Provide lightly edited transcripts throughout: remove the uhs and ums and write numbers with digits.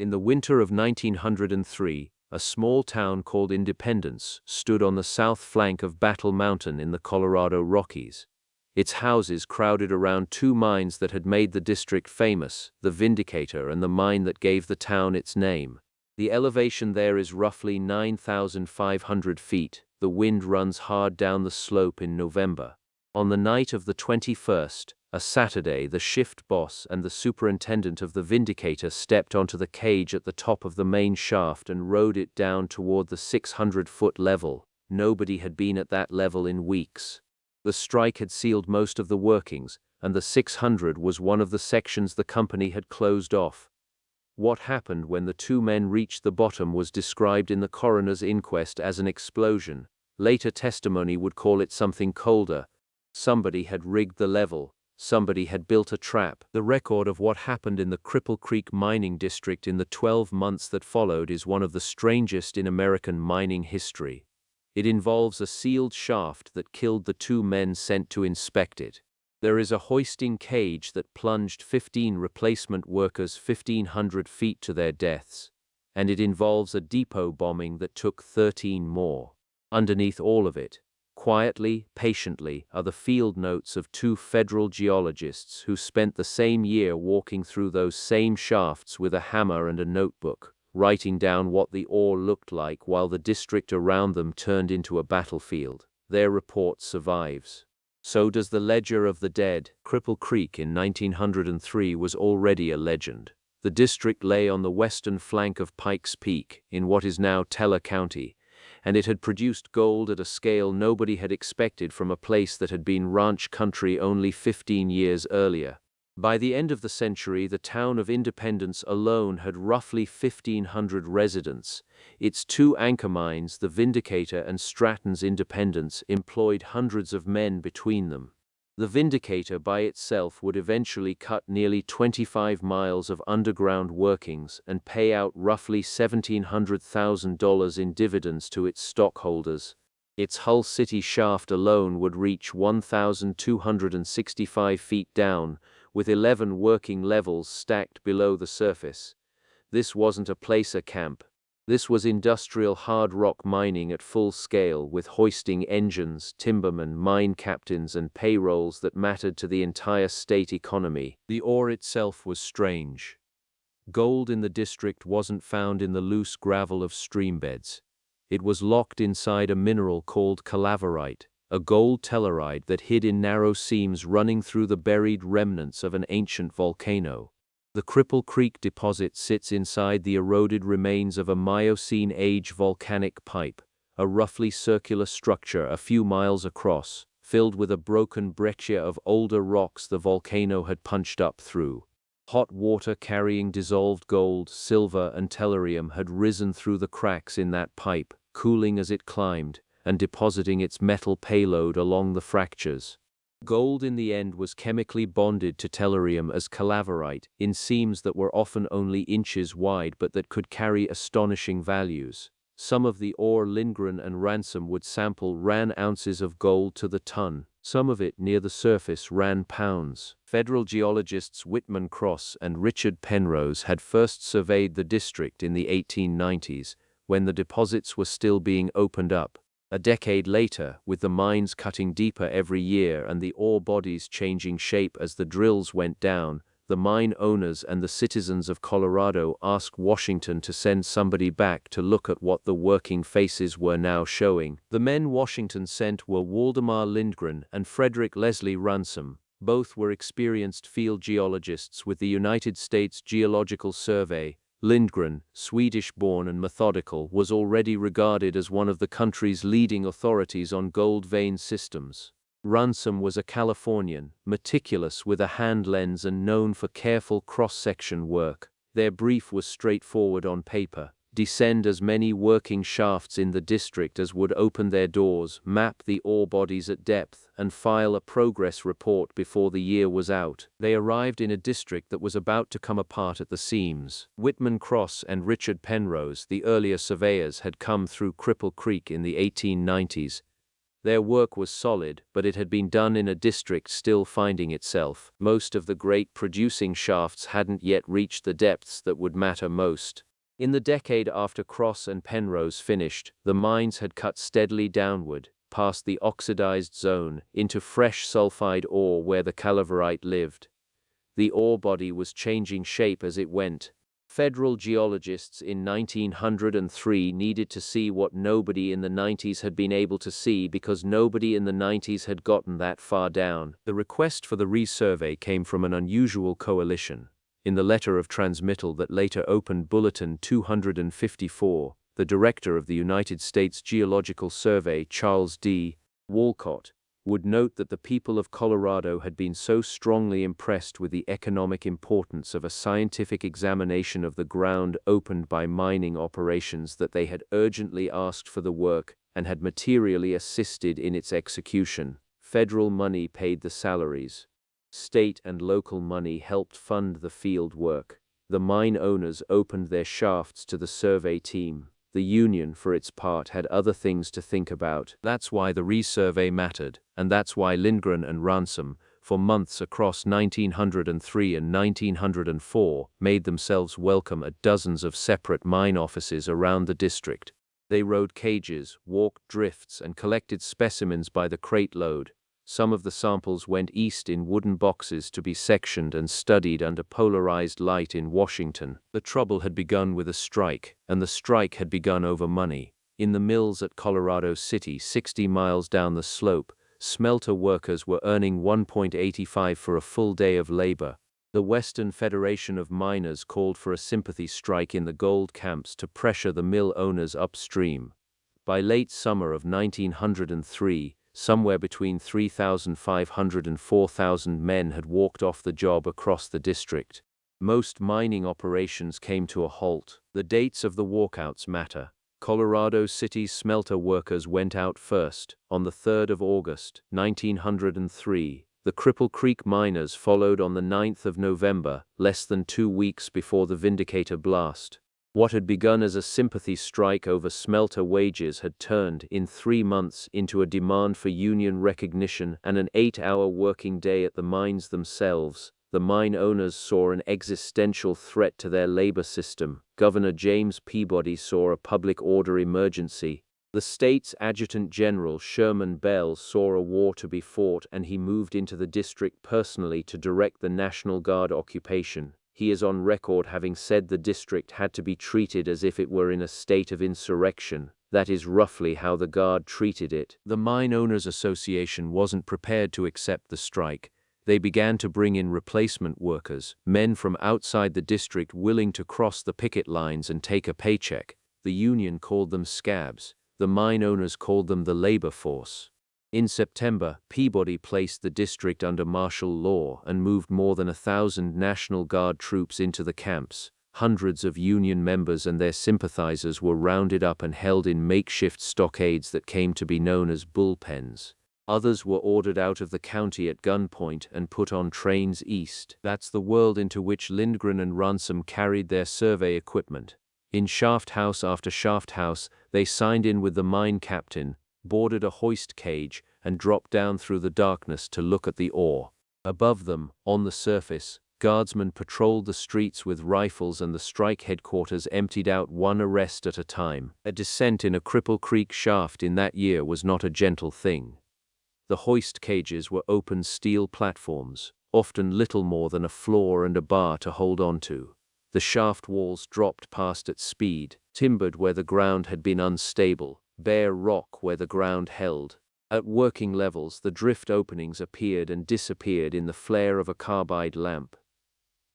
In the winter of 1903, a small town called Independence stood on the south flank of Battle Mountain in the Colorado Rockies. Its houses crowded around two mines that had made the district famous, the Vindicator and the mine that gave the town its name. The elevation there is roughly 9,500 feet. The wind runs hard down the slope in November. On the night of the 21st, a Saturday, the shift boss and the superintendent of the Vindicator stepped onto the cage at the top of the main shaft and rode it down toward the 600-foot level. Nobody had been at that level in weeks. The strike had sealed most of the workings, and the 600 was one of the sections the company had closed off. What happened when the two men reached the bottom was described in the coroner's inquest as an explosion. Later testimony would call it something colder. Somebody had rigged the level. Somebody had built a trap. The record of what happened in the Cripple Creek mining district in the 12 months that followed is one of the strangest in American mining history. It involves a sealed shaft that killed the two men sent to inspect it. There is a hoisting cage that plunged 15 replacement workers 1,500 feet to their deaths, and it involves a depot bombing that took 13 more. Underneath all of it, quietly, patiently, are the field notes of two federal geologists who spent the same year walking through those same shafts with a hammer and a notebook, writing down what the ore looked like while the district around them turned into a battlefield. Their report survives. So does the ledger of the dead. Cripple Creek in 1903 was already a legend. The district lay on the western flank of Pikes Peak, in what is now Teller County, and it had produced gold at a scale nobody had expected from a place that had been ranch country only 15 years earlier. By the end of the century, the town of Independence alone had roughly 1,500 residents. Its two anchor mines, the Vindicator and Stratton's Independence, employed hundreds of men between them. The Vindicator by itself would eventually cut nearly 25 miles of underground workings and pay out roughly $1,700,000 in dividends to its stockholders. Its Hull City shaft alone would reach 1,265 feet down, with 11 working levels stacked below the surface. This wasn't a placer camp. This was industrial hard rock mining at full scale, with hoisting engines, timbermen, mine captains, and payrolls that mattered to the entire state economy. The ore itself was strange. Gold in the district wasn't found in the loose gravel of streambeds. It was locked inside a mineral called calaverite, a gold telluride that hid in narrow seams running through the buried remnants of an ancient volcano. The Cripple Creek deposit sits inside the eroded remains of a Miocene-age volcanic pipe, a roughly circular structure a few miles across, filled with a broken breccia of older rocks the volcano had punched up through. Hot water carrying dissolved gold, silver, and tellurium had risen through the cracks in that pipe, cooling as it climbed, and depositing its metal payload along the fractures. Gold in the end was chemically bonded to tellurium as calaverite in seams that were often only inches wide but that could carry astonishing values. Some of the ore Lindgren and Ransome would sample ran ounces of gold to the ton. Some of it near the surface ran pounds. Federal geologists Whitman Cross and Richard Penrose had first surveyed the district in the 1890s, when the deposits were still being opened up. A decade later, with the mines cutting deeper every year and the ore bodies changing shape as the drills went down, the mine owners and the citizens of Colorado asked Washington to send somebody back to look at what the working faces were now showing. The men Washington sent were Waldemar Lindgren and Frederick Leslie Ransome. Both were experienced field geologists with the United States Geological Survey. Lindgren, Swedish-born and methodical, was already regarded as one of the country's leading authorities on gold vein systems. Ransome was a Californian, meticulous with a hand lens and known for careful cross-section work. Their brief was straightforward on paper: descend as many working shafts in the district as would open their doors, map the ore bodies at depth, and file a progress report before the year was out. They arrived in a district that was about to come apart at the seams. Whitman Cross and Richard Penrose, the earlier surveyors, had come through Cripple Creek in the 1890s. Their work was solid, but it had been done in a district still finding itself. Most of the great producing shafts hadn't yet reached the depths that would matter most. In the decade after Cross and Penrose finished, the mines had cut steadily downward, past the oxidized zone, into fresh sulfide ore where the calaverite lived. The ore body was changing shape as it went. Federal geologists in 1903 needed to see what nobody in the 90s had been able to see because nobody in the 90s had gotten that far down. The request for the resurvey came from an unusual coalition. In the letter of transmittal that later opened Bulletin 254, the director of the United States Geological Survey, Charles D. Walcott, would note that the people of Colorado had been so strongly impressed with the economic importance of a scientific examination of the ground opened by mining operations that they had urgently asked for the work and had materially assisted in its execution. Federal money paid the salaries. State and local money helped fund the field work. The mine owners opened their shafts to the survey team. The union, for its part, had other things to think about. That's why the resurvey mattered, and that's why Lindgren and Ransome, for months across 1903 and 1904, made themselves welcome at dozens of separate mine offices around the district. They rode cages, walked drifts, and collected specimens by the crate load. Some of the samples went east in wooden boxes to be sectioned and studied under polarized light in Washington. The trouble had begun with a strike, and the strike had begun over money. In the mills at Colorado City, 60 miles down the slope, smelter workers were earning $1.85 for a full day of labor. The Western Federation of Miners called for a sympathy strike in the gold camps to pressure the mill owners upstream. By late summer of 1903, somewhere between 3,500 and 4,000 men had walked off the job across the district. Most mining operations came to a halt. The dates of the walkouts matter. Colorado City's smelter workers went out first, on the 3rd of August, 1903. The Cripple Creek miners followed on the 9th of November, less than 2 weeks before the Vindicator blast. What had begun as a sympathy strike over smelter wages had turned, in 3 months, into a demand for union recognition and an 8-hour working day at the mines themselves. The mine owners saw an existential threat to their labor system. Governor James Peabody saw a public order emergency. The state's Adjutant General Sherman Bell saw a war to be fought, and he moved into the district personally to direct the National Guard occupation. He is on record having said the district had to be treated as if it were in a state of insurrection. That is roughly how the Guard treated it. The Mine Owners Association wasn't prepared to accept the strike. They began to bring in replacement workers, men from outside the district willing to cross the picket lines and take a paycheck. The union called them scabs. The mine owners called them the labor force. In September, Peabody placed the district under martial law and moved more than 1,000 National Guard troops into the camps. Hundreds of union members and their sympathizers were rounded up and held in makeshift stockades that came to be known as bullpens. Others were ordered out of the county at gunpoint and put on trains east. That's the world into which Lindgren and Ransome carried their survey equipment. In shaft house after shaft house, they signed in with the mine captain, boarded a hoist cage, and dropped down through the darkness to look at the ore. Above them, on the surface, guardsmen patrolled the streets with rifles, and the strike headquarters emptied out one arrest at a time. A descent in a Cripple Creek shaft in that year was not a gentle thing. The hoist cages were open steel platforms, often little more than a floor and a bar to hold on to. The shaft walls dropped past at speed, timbered where the ground had been unstable, bare rock where the ground held. At working levels, the drift openings appeared and disappeared in the flare of a carbide lamp.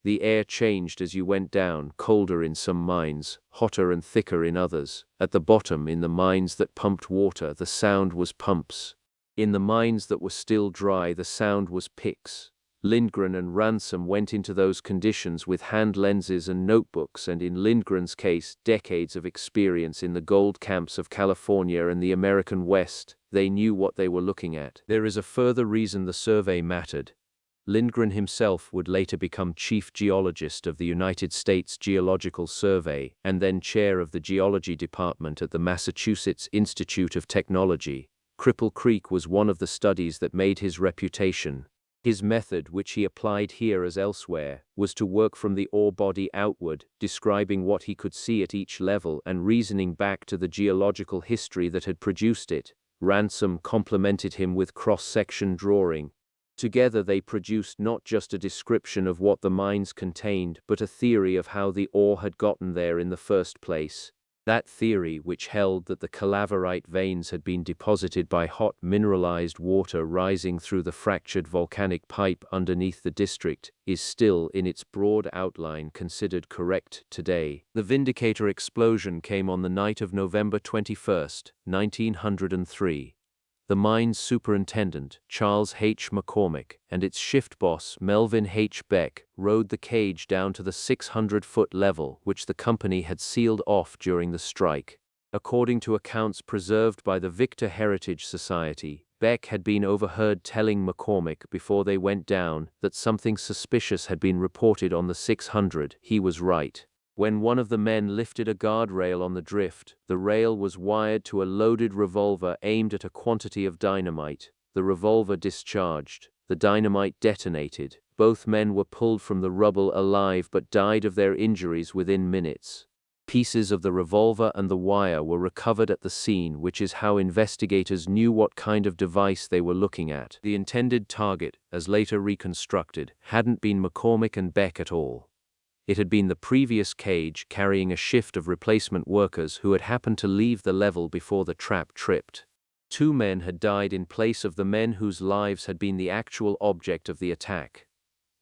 The air changed as you went down, colder in some mines, hotter and thicker in others. At the bottom, in the mines that pumped water, the sound was pumps. In the mines that were still dry, the sound was picks. Lindgren and Ransome went into those conditions with hand lenses and notebooks, and in Lindgren's case, decades of experience in the gold camps of California and the American West. They knew what they were looking at. There is a further reason the survey mattered. Lindgren himself would later become chief geologist of the United States Geological Survey and then chair of the geology department at the Massachusetts Institute of Technology. Cripple Creek was one of the studies that made his reputation. His method, which he applied here as elsewhere, was to work from the ore body outward, describing what he could see at each level and reasoning back to the geological history that had produced it. Ransome complemented him with cross-section drawing. Together they produced not just a description of what the mines contained, but a theory of how the ore had gotten there in the first place. That theory, which held that the calaverite veins had been deposited by hot mineralized water rising through the fractured volcanic pipe underneath the district, is still, in its broad outline, considered correct today. The Vindicator explosion came on the night of November 21, 1903. The mine's superintendent, Charles H. McCormick, and its shift boss, Melvin H. Beck, rode the cage down to the 600-foot level which the company had sealed off during the strike. According to accounts preserved by the Victor Heritage Society, Beck had been overheard telling McCormick before they went down that something suspicious had been reported on the 600. He was right. When one of the men lifted a guardrail on the drift, the rail was wired to a loaded revolver aimed at a quantity of dynamite. The revolver discharged. The dynamite detonated. Both men were pulled from the rubble alive but died of their injuries within minutes. Pieces of the revolver and the wire were recovered at the scene, which is how investigators knew what kind of device they were looking at. The intended target, as later reconstructed, hadn't been McCormick and Beck at all. It had been the previous cage carrying a shift of replacement workers who had happened to leave the level before the trap tripped. 2 men had died in place of the men whose lives had been the actual object of the attack.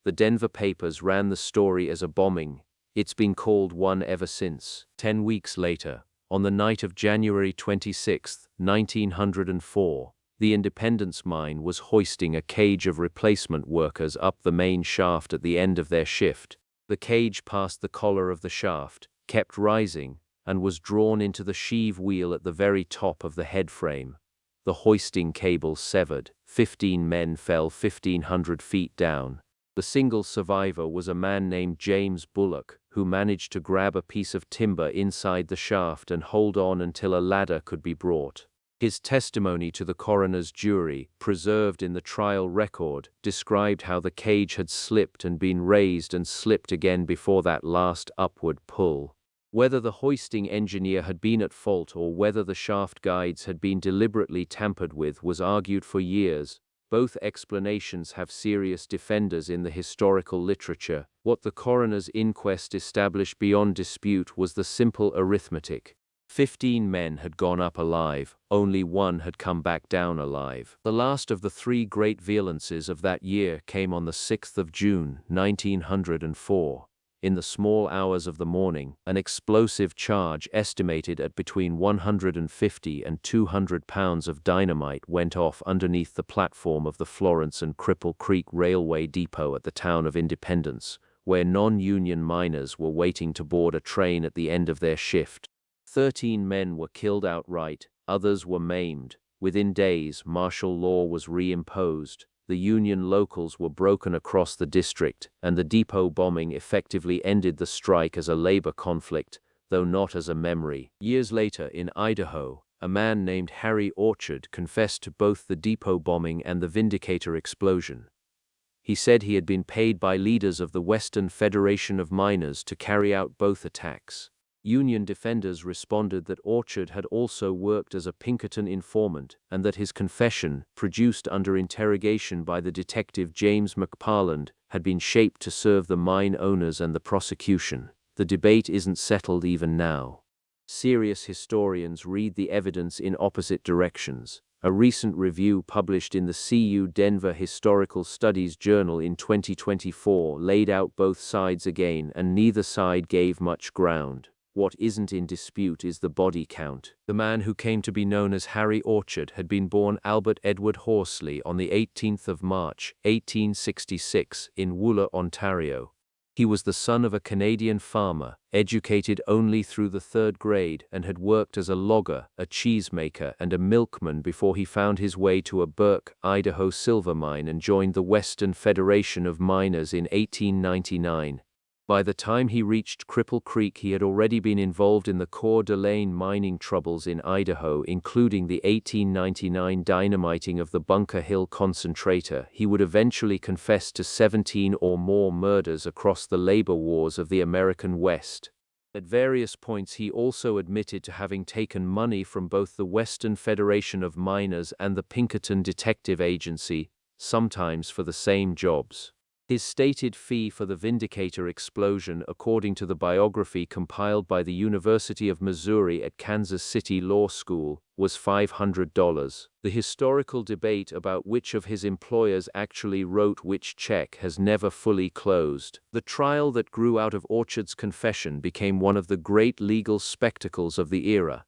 The Denver papers ran the story as a bombing. It's been called one ever since. 10 weeks later, on the night of January 26, 1904, the Independence Mine was hoisting a cage of replacement workers up the main shaft at the end of their shift. The cage passed the collar of the shaft, kept rising, and was drawn into the sheave wheel at the very top of the head frame. The hoisting cable severed. 15 men fell 1,500 feet down. The single survivor was a man named James Bullock, who managed to grab a piece of timber inside the shaft and hold on until a ladder could be brought. His testimony to the coroner's jury, preserved in the trial record, described how the cage had slipped and been raised and slipped again before that last upward pull. Whether the hoisting engineer had been at fault or whether the shaft guides had been deliberately tampered with was argued for years. Both explanations have serious defenders in the historical literature. What the coroner's inquest established beyond dispute was the simple arithmetic. 15 men had gone up alive, only 1 had come back down alive. The last of the 3 great violences of that year came on the 6th of June, 1904. In the small hours of the morning, an explosive charge estimated at between 150 and 200 pounds of dynamite went off underneath the platform of the Florence and Cripple Creek Railway Depot at the town of Independence, where non-union miners were waiting to board a train at the end of their shift. 13 men were killed outright, others were maimed. Within days, martial law was reimposed. The Union locals were broken across the district, and the depot bombing effectively ended the strike as a labor conflict, though not as a memory. Years later, in Idaho, a man named Harry Orchard confessed to both the depot bombing and the Vindicator explosion. He said he had been paid by leaders of the Western Federation of Miners to carry out both attacks. Union defenders responded that Orchard had also worked as a Pinkerton informant and that his confession, produced under interrogation by the detective James McParland, had been shaped to serve the mine owners and the prosecution. The debate isn't settled even now. Serious historians read the evidence in opposite directions. A recent review published in the CU Denver Historical Studies Journal in 2024 laid out both sides again, and neither side gave much ground. What isn't in dispute is the body count. The man who came to be known as Harry Orchard had been born Albert Edward Horsley on the 18th of March, 1866, in Wooler, Ontario. He was the son of a Canadian farmer, educated only through the 3rd grade, and had worked as a logger, a cheesemaker, and a milkman before he found his way to a Burke, Idaho silver mine and joined the Western Federation of Miners in 1899. By the time he reached Cripple Creek, he had already been involved in the Coeur d'Alene mining troubles in Idaho, including the 1899 dynamiting of the Bunker Hill concentrator. He would eventually confess to 17 or more murders across the labor wars of the American West. At various points, he also admitted to having taken money from both the Western Federation of Miners and the Pinkerton Detective Agency, sometimes for the same jobs. His stated fee for the Vindicator explosion, according to the biography compiled by the University of Missouri at Kansas City Law School, was $500. The historical debate about which of his employers actually wrote which check has never fully closed. The trial that grew out of Orchard's confession became one of the great legal spectacles of the era.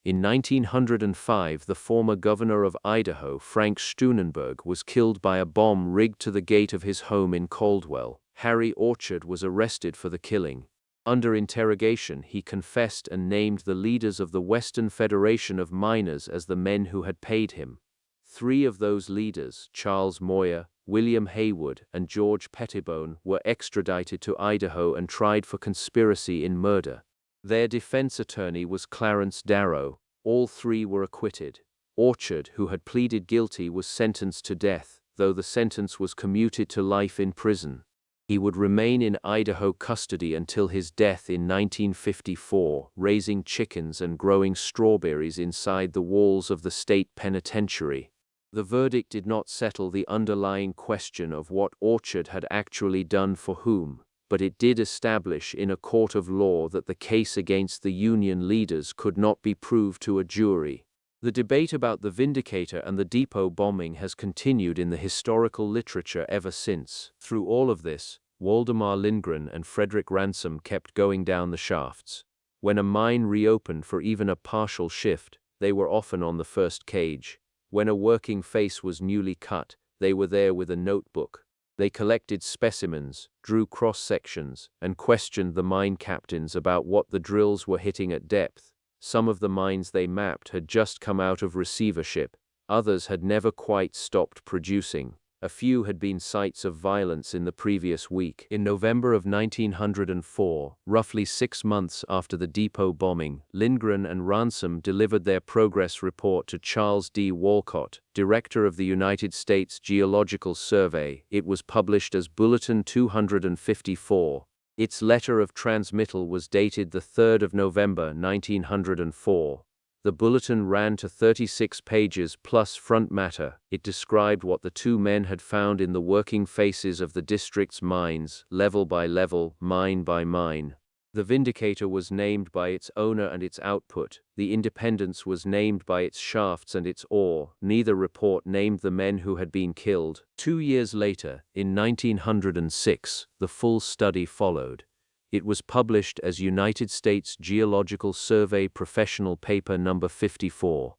In 1905, the former governor of Idaho, Frank Steunenberg, was killed by a bomb rigged to the gate of his home in Caldwell. Harry Orchard was arrested for the killing. Under interrogation, he confessed and named the leaders of the Western Federation of Miners as the men who had paid him. 3 of those leaders, Charles Moyer, William Haywood, and George Pettibone, were extradited to Idaho and tried for conspiracy in murder. Their defense attorney was Clarence Darrow. All 3 were acquitted. Orchard, who had pleaded guilty, was sentenced to death, though the sentence was commuted to life in prison. He would remain in Idaho custody until his death in 1954, raising chickens and growing strawberries inside the walls of the state penitentiary. The verdict did not settle the underlying question of what Orchard had actually done for whom, but it did establish in a court of law that the case against the Union leaders could not be proved to a jury. The debate about the Vindicator and the depot bombing has continued in the historical literature ever since. Through all of this, Waldemar Lindgren and Frederick Ransome kept going down the shafts. When a mine reopened for even a partial shift, they were often on the first cage. When a working face was newly cut, they were there with a notebook. They collected specimens, drew cross-sections, and questioned the mine captains about what the drills were hitting at depth. Some of the mines they mapped had just come out of receivership. Others had never quite stopped producing. A few had been sites of violence in the previous week. In November of 1904, roughly 6 months after the depot bombing, Lindgren and Ransome delivered their progress report to Charles D. Walcott, director of the United States Geological Survey. It was published as Bulletin 254. Its letter of transmittal was dated the 3rd of November 1904. The bulletin ran to 36 pages plus front matter. It described what the 2 men had found in the working faces of the district's mines, level by level, mine by mine. The Vindicator was named by its owner and its output. The Independence was named by its shafts and its ore. Neither report named the men who had been killed. 2 years later, in 1906, the full study followed. It was published as United States Geological Survey Professional Paper No. 54.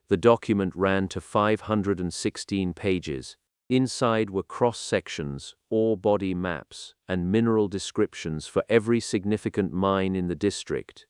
The document ran to 516 pages. Inside were cross-sections, ore body maps, and mineral descriptions for every significant mine in the district.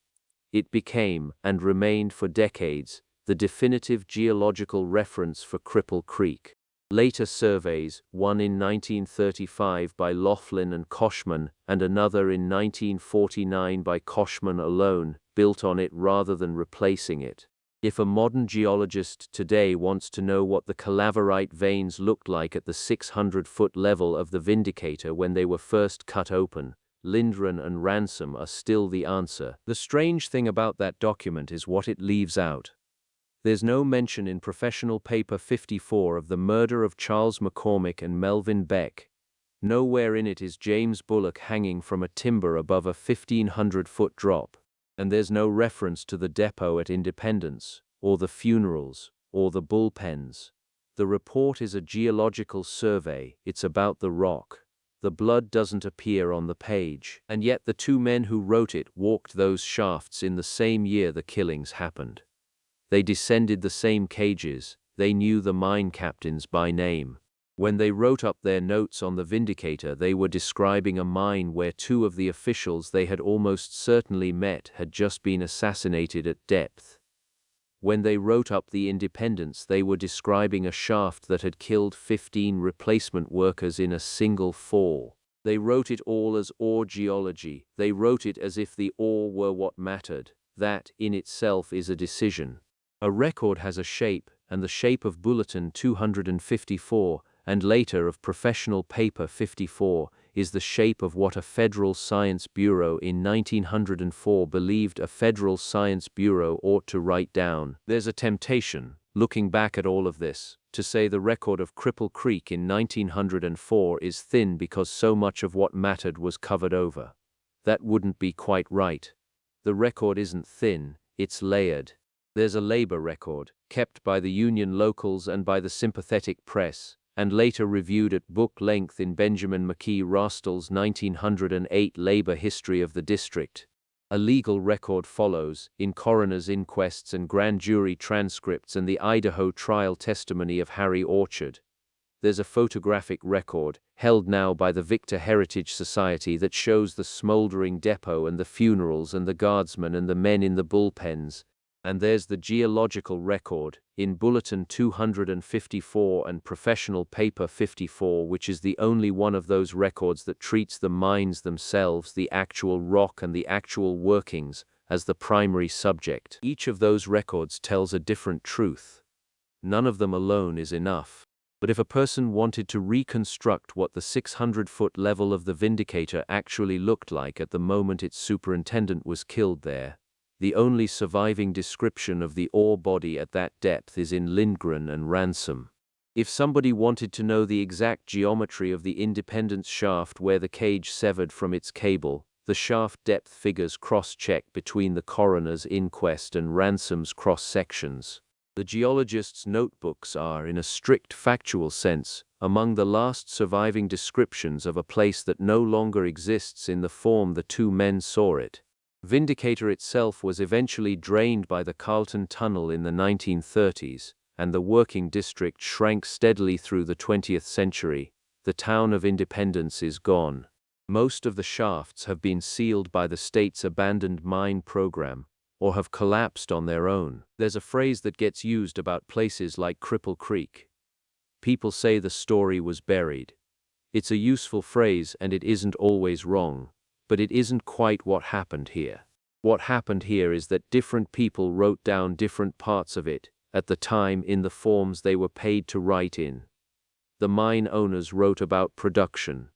It became, and remained for decades, the definitive geological reference for Cripple Creek. Later surveys, one in 1935 by Laughlin and Koshman, and another in 1949 by Koshman alone, built on it rather than replacing it. If a modern geologist today wants to know what the calaverite veins looked like at the 600-foot level of the Vindicator when they were first cut open, Lindgren and Ransome are still the answer. The strange thing about that document is what it leaves out. There's no mention in Professional Paper 54 of the murder of Charles McCormick and Melvin Beck. Nowhere in it is James Bullock hanging from a timber above a 1,500-foot drop. And there's no reference to the depot at Independence, or the funerals, or the bullpens. The report is a geological survey. It's about the rock. The blood doesn't appear on the page. And yet the 2 men who wrote it walked those shafts in the same year the killings happened. They descended the same cages. They knew the mine captains by name. When they wrote up their notes on the Vindicator, they were describing a mine where 2 of the officials they had almost certainly met had just been assassinated at depth. When they wrote up the Independence, they were describing a shaft that had killed 15 replacement workers in a single fall. They wrote it all as ore geology. They wrote it as if the ore were what mattered. That, in itself, is a decision. A record has a shape, and the shape of Bulletin 254, and later of Professional Paper 54, is the shape of what a Federal Science Bureau in 1904 believed a Federal Science Bureau ought to write down. There's a temptation, looking back at all of this, to say the record of Cripple Creek in 1904 is thin because so much of what mattered was covered over. That wouldn't be quite right. The record isn't thin, it's layered. There's a labor record, kept by the union locals and by the sympathetic press, and later reviewed at book length in Benjamin McKee Rastall's 1908 Labor History of the District. A legal record follows, in coroner's inquests and grand jury transcripts and the Idaho trial testimony of Harry Orchard. There's a photographic record, held now by the Victor Heritage Society, that shows the smoldering depot and the funerals and the guardsmen and the men in the bullpens. And there's the geological record, in Bulletin 254 and Professional Paper 54, which is the only one of those records that treats the mines themselves, the actual rock and the actual workings, as the primary subject. Each of those records tells a different truth. None of them alone is enough. But if a person wanted to reconstruct what the 600-foot level of the Vindicator actually looked like at the moment its superintendent was killed there, the only surviving description of the ore body at that depth is in Lindgren and Ransome. If somebody wanted to know the exact geometry of the Independence shaft where the cage severed from its cable, the shaft depth figures cross-check between the coroner's inquest and Ransome's cross-sections. The geologist's notebooks are, in a strict factual sense, among the last surviving descriptions of a place that no longer exists in the form the two men saw it. Vindicator itself was eventually drained by the Carlton Tunnel in the 1930s, and the working district shrank steadily through the 20th century. The town of Independence is gone. Most of the shafts have been sealed by the state's abandoned mine program, or have collapsed on their own. There's a phrase that gets used about places like Cripple Creek. People say the story was buried. It's a useful phrase and it isn't always wrong. But it isn't quite what happened here. What happened here is that different people wrote down different parts of it, at the time, in the forms they were paid to write in. The mine owners wrote about production.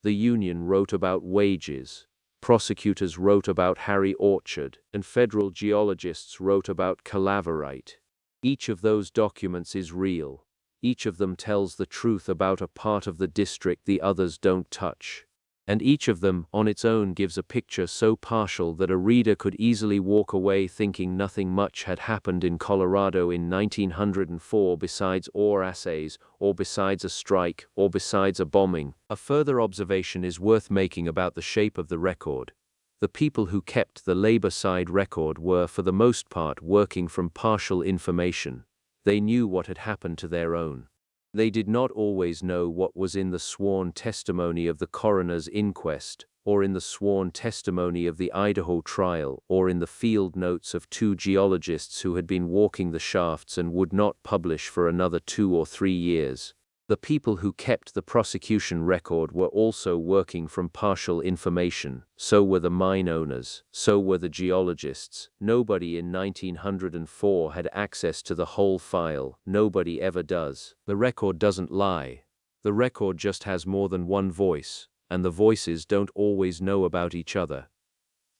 The union wrote about wages. Prosecutors wrote about Harry Orchard, and federal geologists wrote about calaverite. Each of those documents is real. Each of them tells the truth about a part of the district the others don't touch. And each of them, on its own, gives a picture so partial that a reader could easily walk away thinking nothing much had happened in Colorado in 1904 besides ore assays, or besides a strike, or besides a bombing. A further observation is worth making about the shape of the record. The people who kept the labor side record were, for the most part, working from partial information. They knew what had happened to their own. They did not always know what was in the sworn testimony of the coroner's inquest, or in the sworn testimony of the Idaho trial, or in the field notes of two geologists who had been walking the shafts and would not publish for another 2 or 3 years. The people who kept the prosecution record were also working from partial information. So were the mine owners. So were the geologists. Nobody in 1904 had access to the whole file. Nobody ever does. The record doesn't lie. The record just has more than one voice, and the voices don't always know about each other.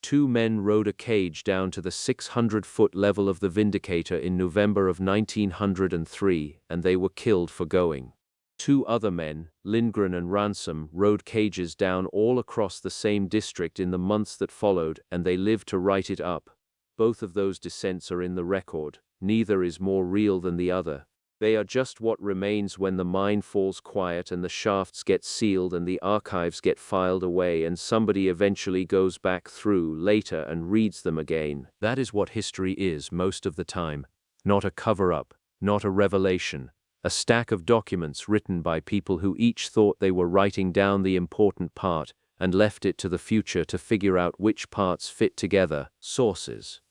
2 men rode a cage down to the 600-foot level of the Vindicator in November of 1903, and they were killed for going. 2 other men, Lindgren and Ransome, rode cages down all across the same district in the months that followed, and they lived to write it up. Both of those descents are in the record. Neither is more real than the other. They are just what remains when the mine falls quiet and the shafts get sealed and the archives get filed away and somebody eventually goes back through later and reads them again. That is what history is most of the time. Not a cover-up, not a revelation. A stack of documents written by people who each thought they were writing down the important part and left it to the future to figure out which parts fit together. Sources.